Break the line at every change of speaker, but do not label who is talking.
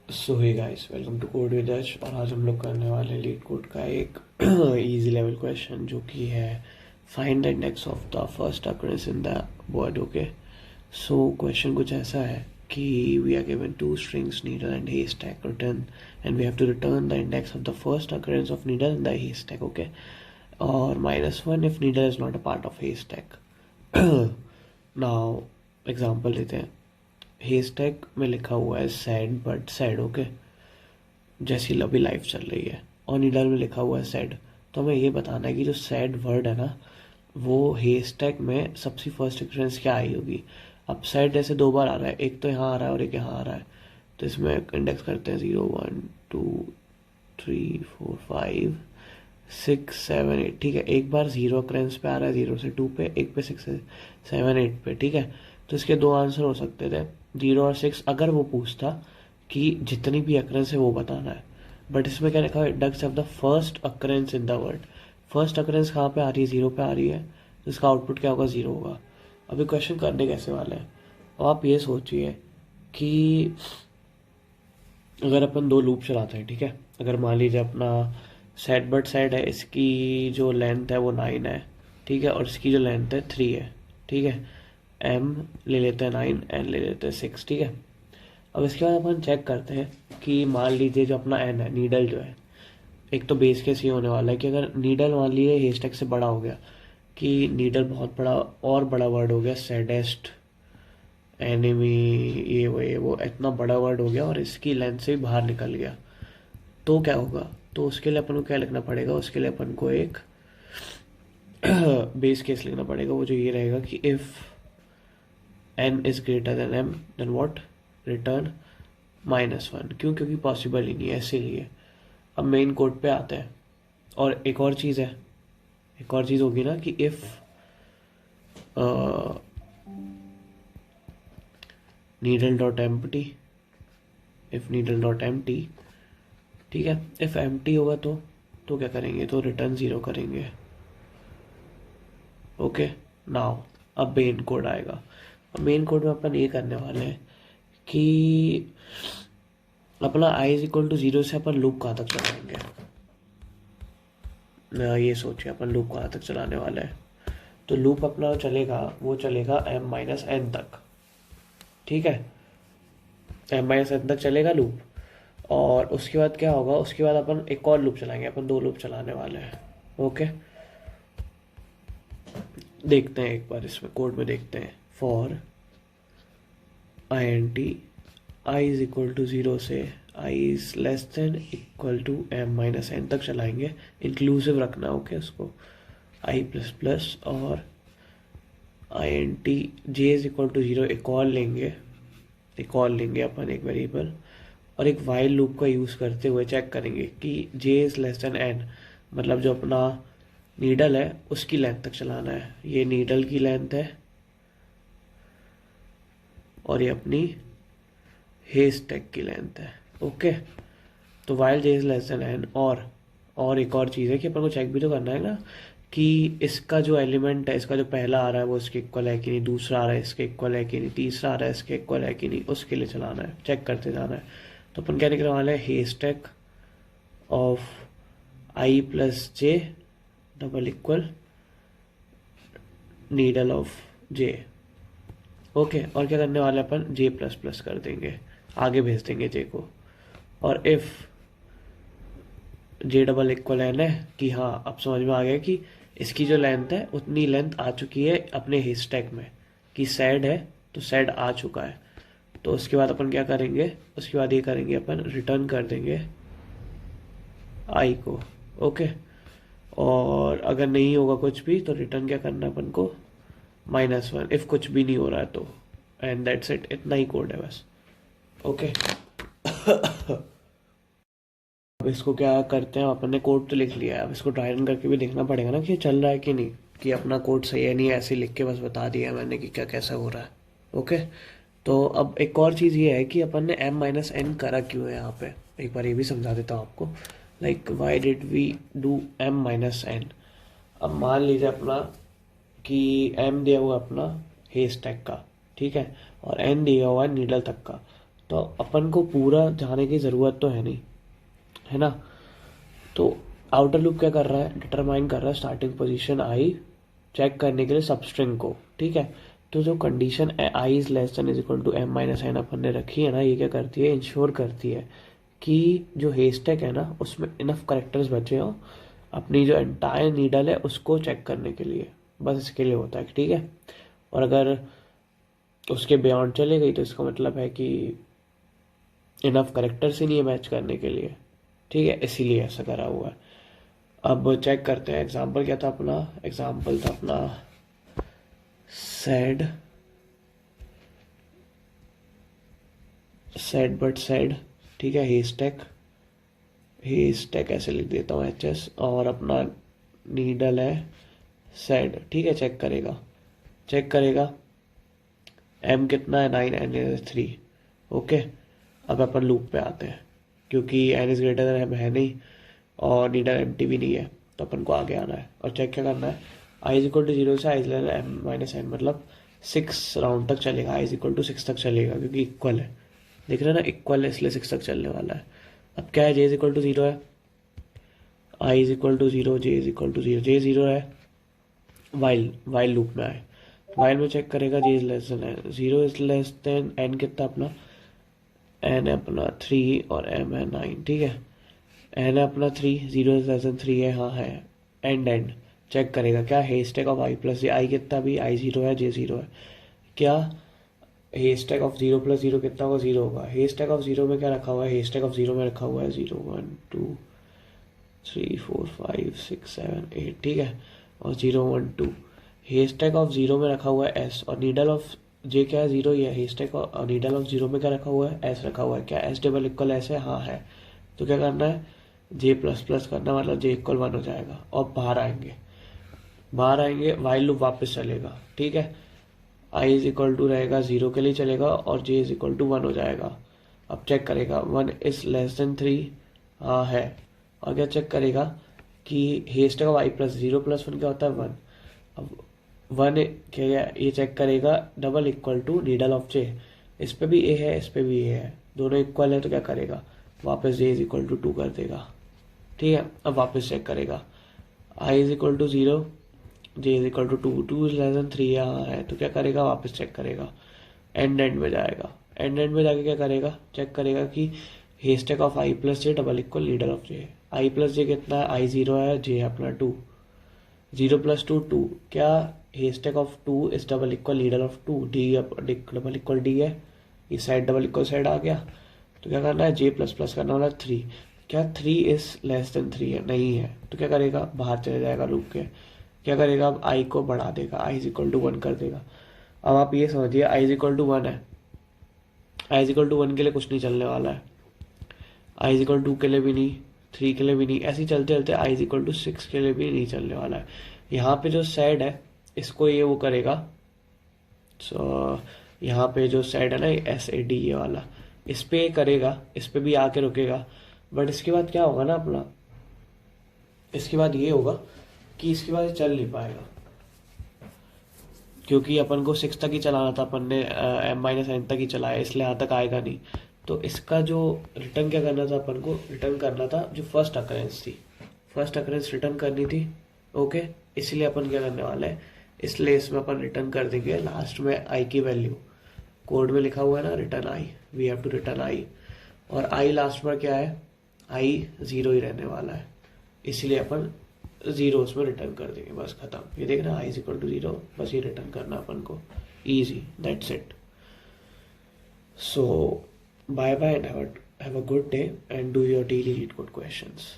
So hey guys, welcome to code with Yash. और आज हम लोग करने वाले लीड कोड का एक इजी लेवल क्वेश्चन जो कि है find the index of the first occurrence in the word. Okay, so question कुछ ऐसा है कि we are given two strings needle and haystack return and we have to return the index of the first occurrence of needle in the haystack। Okay, और -1 if needle is not a part of haystack। Now example लेते हैं। haystack में लिखा हुआ है sad but sad. Okay, जैसी अभी life चल रही है, और नीडल में लिखा हुआ है सैड। तो हमें ये बताना है कि जो सैड वर्ड है ना, वो haystack में सबसे फर्स्ट अक्रेंस क्या आई होगी। अब सैड जैसे दो बार आ रहा है, एक तो यहाँ आ रहा है और एक यहाँ आ रहा है, तो इसमें इंडेक्स करते हैं 0 1 2 3 4 5 6 7 8। ठीक है, एक बार 0 अक्रेंस पे आ रहा है, 0 से 2 पे, एक पे 6 से 7 8 पे। ठीक है, तो इसके दो आंसर हो सकते थे, 0 और 6, अगर वो पूछता कि जितनी भी अक्रेंस है वो बताना है। बट इसमें क्या लिखा है, ducks have the first occurrence in the word. First occurrence कहाँ पे आ रही है, 0 पे आ रही है, तो इसका आउटपुट क्या होगा, 0 होगा। अभी क्वेश्चन करने कैसे वाले हैं, अब आप ये सोचिए कि अगर अपन दो लूप चलाते हैं, ठीक है, अगर मान लीजिए अपना सेट बट सेट है, इसकी जो लेंथ है वो 9 है, ठीक है, और इसकी जो लेंथ है 3 है, ठीक है। एम ले लेते हैं 9, एन ले लेते हैं 6, ठीक है। अब इसके बाद अपन चेक करते हैं कि मान लीजिए जो अपना एन है, नीडल जो है, एक तो बेस केस ये होने वाला है कि अगर नीडल मान लीजिए haystack से बड़ा हो गया, कि नीडल बहुत बड़ा और बड़ा वर्ड हो गया, सैडेस्ट एनिमी, ये वो इतना बड़ा वर्ड हो गया और इसकी लेंथ से भी बाहर निकल गया, तो क्या होगा। तो उसके लिए अपन को क्या लिखना पड़ेगा, उसके लिए अपन को एक बेस केस लिखना पड़ेगा, वो जो ये रहेगा कि if n is greater than m then what, return -1। क्यों, क्योंकि पॉसिबल ही नहीं है, इसीलिए। अब मेन कोड पे आते हैं, और एक और चीज़ है, एक और चीज़ होगी ना कि if needle dot empty, if needle dot empty, ठीक है, इफ एम्प्टी होगा तो क्या करेंगे, तो रिटर्न 0 करेंगे। ओके, नाउ अब मेन कोड आएगा। अब मेन कोड में अपन ये करने वाले हैं कि अपना i इज इक्वल टू 0 से अपन लूप कहाँ तक चलाएंगे। ये सोचिए अपन लूप कहाँ तक चलाने वाले हैं। तो लूप अपना चलेगा, वो चलेगा m-n तक, ठीक है, m-n तक चलेगा लूप। और उसके बाद क्या होगा, उसके बाद अपन एक और लूप चलाएंगे, अपन दो लूप चलाने वाले हैं। ओके, देखते हैं एक बार इसमें कोड में देखते हैं। For int i is equal to 0 से i is less than equal to m-n तक चलाएंगे, इंक्लूसिव रखना। ओके, उसको i प्लस प्लस और int j is equal to 0 एक और लेंगे, अपन एक वेरिएबल, और एक वाइल लूप का यूज़ करते हुए चेक करेंगे कि j is less then n, मतलब जो अपना नीडल है उसकी लेंथ तक चलाना है। ये नीडल की लेंथ है और ये अपनी haystack की लेंथ है। ओके, तो while j is less then n, और एक और चीज़ है कि अपन को चेक भी तो करना है ना कि इसका जो एलिमेंट है, इसका जो पहला आ रहा है वो इसके इक्वल है कि नहीं, दूसरा आ रहा है इसके इक्वल है कि नहीं, तीसरा आ रहा है इसके इक्वल है कि नहीं, उसके लिए चलाना है, चेक करते जाना है। तो अपन क्या निकलने वाला है, haystack of i plus j double equal needle of j। Okay, और क्या करने वाले अपन, j प्लस प्लस कर देंगे, आगे भेज देंगे j को। और if j double equal N है कि हाँ, अब समझ में आ गया कि इसकी जो लेंथ है उतनी लेंथ आ चुकी है अपने haystack में, कि सैड है तो सैड आ चुका है। तो उसके बाद अपन क्या करेंगे, उसके बाद ये करेंगे, अपन रिटर्न कर देंगे i को। ओके, और अगर नहीं होगा कुछ भी तो रिटर्न क्या करना है अपन को, -1 इफ कुछ भी नहीं हो रहा है तो। एंड दैट्स इट, इतना ही कोड है बस। ओके, अब इसको क्या करते हैं, अपन ने कोड तो लिख लिया है, अब इसको ट्राई रन करके भी देखना पड़ेगा ना कि चल रहा है कि नहीं, कि अपना कोड सही है नहीं, ऐसे लिख के बस बता दिया मैंने कि क्या कैसा हो रहा है। ओके, तो अब एक और चीज़ ये है कि अपन ने m-n करा क्यों है यहाँ पे, एक बार ये भी समझा देता हूँ आपको। Like why did we do m-n। अब मान लीजिए अपना कि m दिया हुआ अपना haystack का, ठीक है, और n दिया हुआ है नीडल तक का। तो अपन को पूरा जाने की ज़रूरत तो है नहीं, है ना। तो आउटर लूप क्या कर रहा है, डिटरमाइन कर रहा है स्टार्टिंग पोजीशन आई चेक करने के लिए सबस्ट्रिंग को, ठीक है। तो जो condition i is less than is equal to m minus n अपन ने रखी है ना, ये क्या करती है, इंश्योर करती है कि जो हेस्टेक है ना उसमें इनफ करेक्टर्स बचे हो अपनी जो एंटायर नीडल है उसको चेक करने के लिए, बस इसके लिए होता है, ठीक है। और अगर उसके बियॉन्ड चले गई तो इसका मतलब है कि इनफ करेक्टर्स ही नहीं है मैच करने के लिए, ठीक है, इसीलिए ऐसा करा हुआ है। अब चेक करते हैं एग्जाम्पल क्या था अपना, एग्जाम्पल था अपना सैड बट सैड, ठीक है। हेस्टेक ऐसे लिख देता हूँ HS, और अपना नीडल है सैड, ठीक है। चेक करेगा M कितना है 9, N इज 3, ओके। अब अपन लूप पे आते हैं, क्योंकि N is greater than M है नहीं और नीडल एम्प्टी भी नहीं है, तो अपन को आगे आना है और चेक क्या करना है, I इज इक्वल टू 0 से I is less then M minus N, मतलब 6 राउंड तक चलेगा, I इज इक्वल टू 6 तक चलेगा क्योंकि इक्वल है, देख रहे हैं ना, इक्वल है इसलिए 6 तक चलने वाला है। अब क्या है, J इज इक्वल टू 0 है, I is equal to 0, J is equal to 0, J 0 है, वाइल लूप में आए, वाइल में चेक करेगा J is less then 0 is less then N कितना अपना, N है अपना 3 और M है 9, ठीक है। N है अपना 3, 0 इज लेस देन 3 है, हाँ है, एंड चेक करेगा क्या, हेस्टेक of I plus J, I कितना भी, I 0 है, J 0 है, क्या हेस्टेक ऑफ 0 प्लस 0 कितना होगा, 0 होगा। हेस्टेक ऑफ 0 में क्या रखा हुआ है, हेस्टेक ऑफ 0 में रखा हुआ है 0 1 2 3 4 5 6 7 8, ठीक है, और 0 1 2। हेस्टेक ऑफ 0 में रखा हुआ है S, और नीडल ऑफ J क्या है, 0 ही है। हेस्टेक और नीडल ऑफ 0 में क्या रखा हुआ है, S रखा हुआ है, क्या S डबल इक्वल S है, हाँ है। तो क्या करना है, J प्लस प्लस करना, मतलब J इक्वल 1 हो जाएगा, और बाहर आएंगे वाइल लूप वापस चलेगा, ठीक है। I इज इक्वल टू रहेगा 0 के लिए चलेगा और J इज इक्वल टू 1 हो जाएगा। अब चेक करेगा 1 इज लेस देन 3, हाँ है, और क्या चेक करेगा कि हेस्टेक ऑफ I प्लस 0 प्लस 1 क्या होता है 1। अब 1 क्या, ये चेक करेगा double equal to needle of J, इस पे भी A है इस पे भी A है, दोनों इक्वल है, तो क्या करेगा, वापस J इज इक्वल टू 2 कर देगा, ठीक है। अब वापस चेक करेगा I is equal to 0, J is equal to 2 is less than 3 यहाँ है, तो क्या करेगा, वापस चेक करेगा, एंड में जाएगा, एंड में जाके क्या करेगा, चेक करेगा कि हेस्टेक of I plus J double equal needle of J। I plus J कितना है, I 0 है, J है अपना 2, 0 प्लस 2 2, क्या हेस्टेक of 2 is double equal needle of 2, D double equal D है, ये साइड डबल इक्वल साइड आ गया, तो क्या करना है, J प्लस प्लस करना वाला 3, क्या 3 इज लेस देन 3 है, नहीं है, तो क्या करेगा, बाहर चले जाएगा लूप के, क्या करेगा, अब I को बढ़ा देगा, I इज इक्वल टू 1 कर देगा। अब आप ये समझिए I इज इक्वल टू 1 है, I इज इक्वल टू 1 के लिए कुछ नहीं चलने वाला है, I इज इक्वल 2 के लिए भी नहीं, 3 के लिए भी नहीं, ऐसे ही चलते चलते I इज इक्वल टू 6 के लिए भी नहीं चलने वाला है। यहाँ पे जो सैड है इसको ये वो करेगा, सो यहाँ पे जो सैड है ना SAD ये वाला, इस पे करेगा, इस पे भी आके रुकेगा, बट इसके बाद क्या होगा ना अपना, इसके बाद ये होगा कि इसके बाद चल नहीं पाएगा, क्योंकि अपन को 6 तक ही चलाना था, अपन ने M माइनस N तक ही चलाया, इसलिए यहाँ तक आएगा नहीं। तो इसका जो रिटर्न क्या करना था, अपन को रिटर्न करना था जो फर्स्ट अकरेंस थी, फर्स्ट अकरेंस रिटर्न करनी थी, ओके। इसलिए अपन क्या करने वाले हैं, इसलिए इसमें अपन रिटर्न कर देंगे लास्ट में I की वैल्यू, कोड में लिखा हुआ है ना return I, we have to return I, और I लास्ट में क्या है, I 0 ही रहने वाला है, इसलिए अपन 0 उसमें रिटर्न कर देंगे, बस खत्म। ये देखना I इज इक्वल टू 0, बस ये रिटर्न करना अपन को, easy, that's it. So bye bye and have a good day and do your daily LeetCode questions.